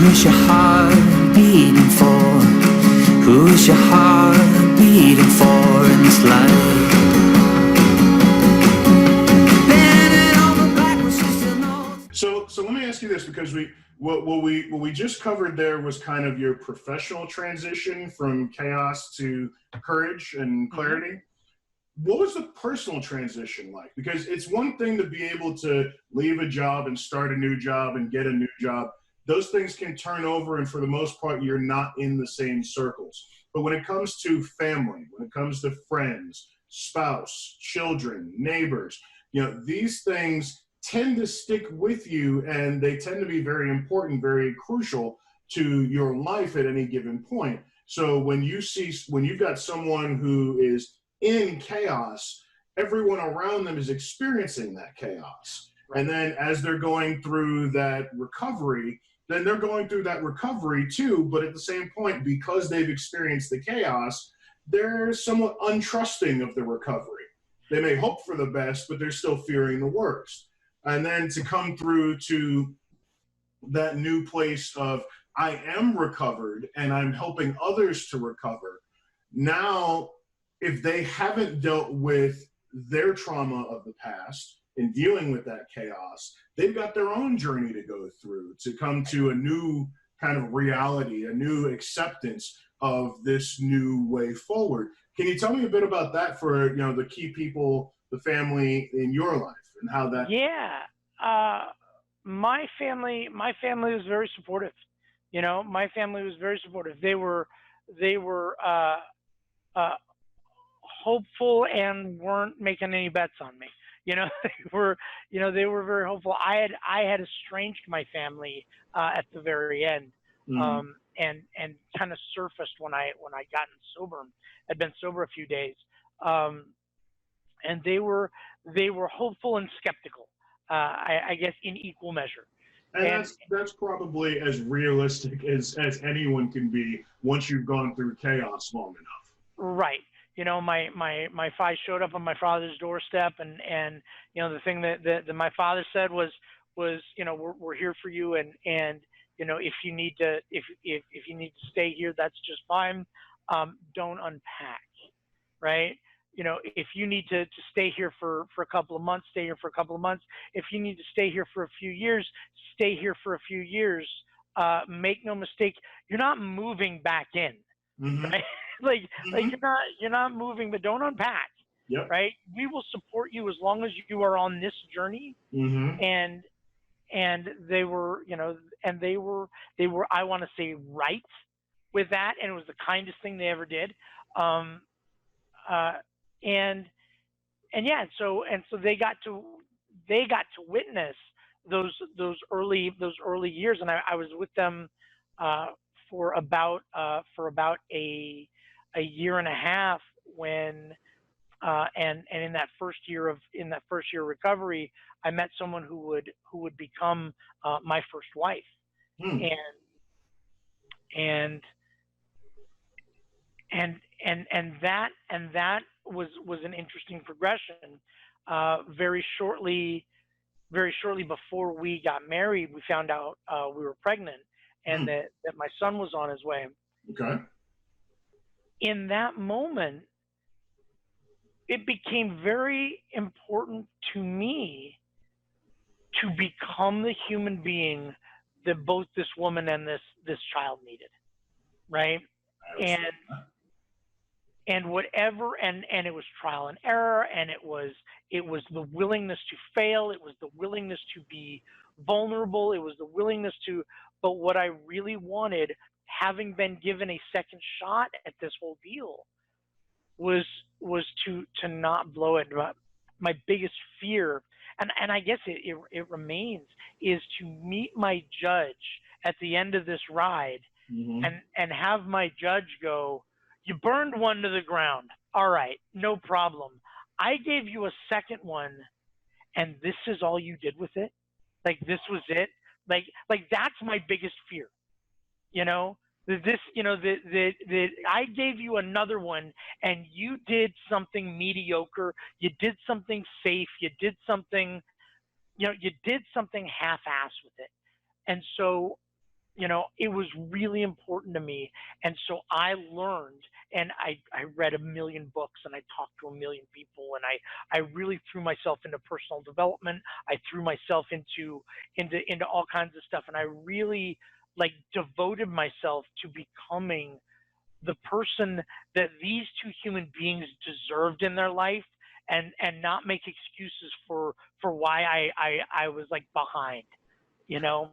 Who's your heart beating for? Who's your heart beating for in this life? Bending over backwards, she still knows. So let me ask you this, because what we just covered there was kind of your professional transition from chaos to courage and clarity. What was the personal transition like? Because it's one thing to be able to leave a job and start a new job and get a new job. Those things can turn over, and for the most part, you're not in the same circles. But when it comes to family, when it comes to friends, spouse, children, neighbors, these things tend to stick with you, and they tend to be very important, very crucial to your life at any given point. So when you've got someone who is in chaos, everyone around them is experiencing that chaos. And then as they're going through that recovery, then they're going through that recovery too, but at the same point, because they've experienced the chaos, they're somewhat untrusting of the recovery. They may hope for the best, but they're still fearing the worst. And then to come through to that new place of, I am recovered and I'm helping others to recover. Now, if they haven't dealt with their trauma of the past in dealing with that chaos, they've got their own journey to go through to come to a new kind of reality, a new acceptance of this new way forward. Can you tell me a bit about that for the key people, the family in your life, and how that? Yeah, my family was very supportive. My family was very supportive. They were hopeful and weren't making any bets on me. They were very hopeful. I had estranged my family at the very end, and kind of surfaced when I gotten sober. I'd been sober a few days, and they were hopeful and skeptical. I guess in equal measure. And that's probably as realistic as anyone can be once you've gone through chaos long enough. Right. My fi showed up on my father's doorstep, and the thing that my father said was we're here for you, and if you need to stay here, that's just fine. Don't unpack, right? If you need to stay here for a couple of months, stay here for a couple of months. If you need to stay here for a few years, stay here for a few years. Make no mistake, you're not moving back in, right? Like you're not moving, but don't unpack. Yep. Right? We will support you as long as you are on this journey. And they were, they were, I want to say, right with that, and it was the kindest thing they ever did. So they got to witness those early years, and I was with them for about a year and a half when and in that first year of recovery, I met someone who would become my first wife, and that was an interesting progression. Very shortly before we got married, we found out we were pregnant, and that my son was on his way. Okay. In that moment, it became very important to me to become the human being that both this woman and this child needed, right? And whatever, and it was trial and error, and it was the willingness to fail, it was the willingness to be vulnerable, it was the willingness to, but what I really wanted, having been given a second shot at this whole deal, was to not blow it. My biggest fear, and I guess it remains, is to meet my judge at the end of this ride, and have my judge go, "You burned one to the ground. All right, no problem. I gave you a second one, and this is all you did with it? Like, this was it? Like that's my biggest fear. That I gave you another one, and you did something mediocre. You did something safe. You did something half-assed with it. And so You know, it was really important to me. And so I learned, and I read a million books, and I talked to a million people, and I really threw myself into personal development. I threw myself into all kinds of stuff, and I really like devoted myself to becoming the person that these two human beings deserved in their life, and not make excuses for why I was like behind, you know.